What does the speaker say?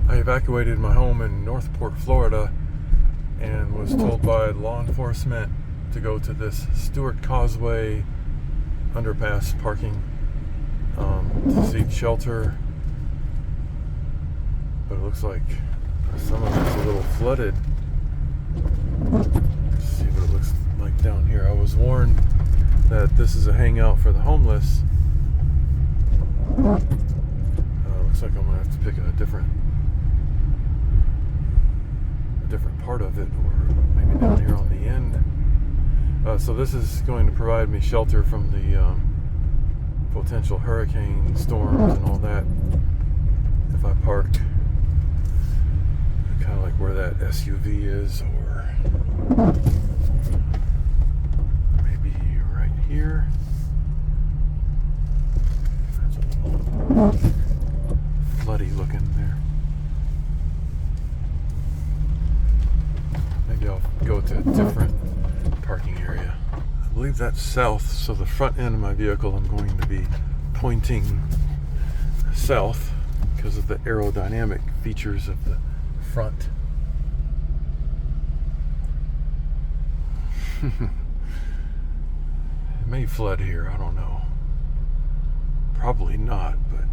I evacuated my home in Northport, Florida, and was told by law enforcement to go to this Stewart Causeway underpass parking to seek shelter. But it looks like some of it's a little flooded. Let's see what it looks like down here. I was warned that this is a hangout for the homeless. Looks like I'm gonna have to pick a different part of it, or maybe down here on the end. So this is going to provide me shelter from the potential hurricane storms and all that. If I park kind of like where that SUV is, or maybe right here. That's a little floody looking there. Maybe I'll go to a different parking area. I believe that's south, so the front end of my vehicle I'm going to be pointing south because of the aerodynamic features of the front. It may flood here, I don't know. Probably not, but